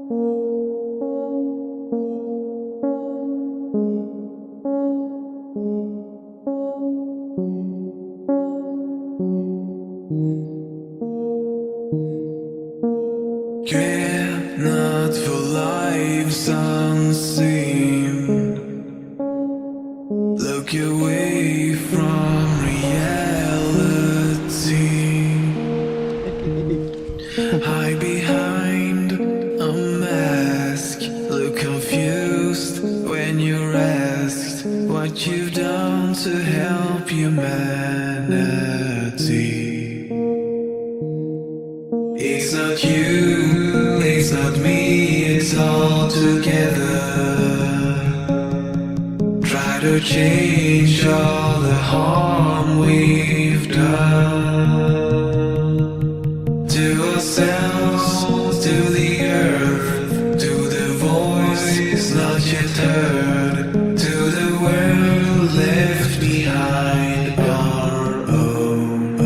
Cannot for lives unseen. Look away from reality. Hide behind a mask. Look confused when you're asked what you've done to help humanity. It's not you, it's not me, it's all together. Try to change all the harm we've done to ourselves, to the earth, to the voice not yet heard, to the world left behind our own.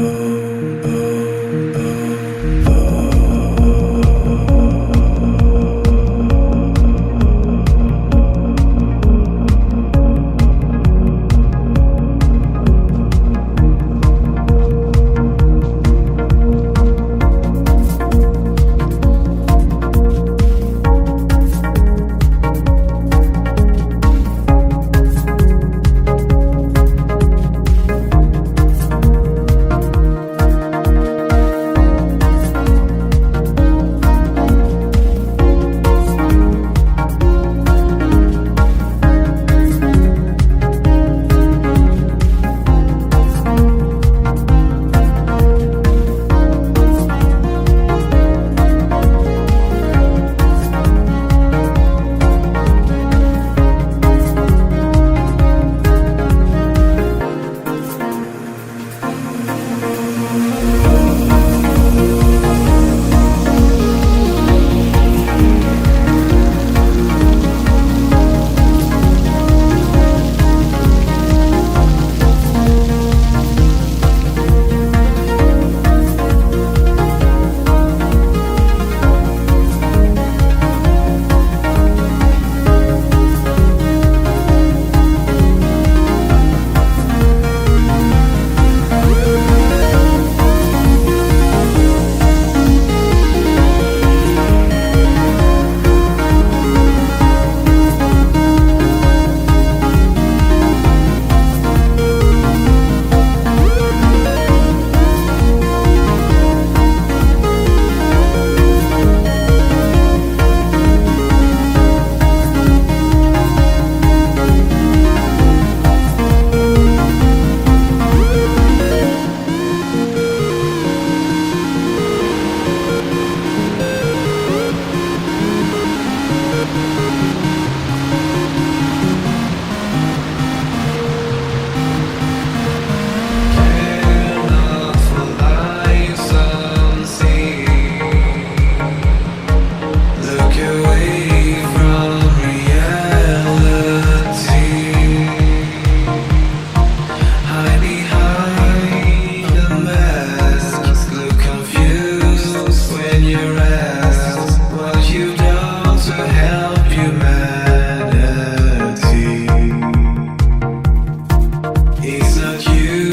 It's not you,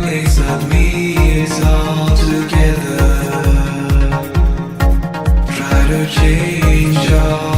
it's not me, it's all together. Try to change all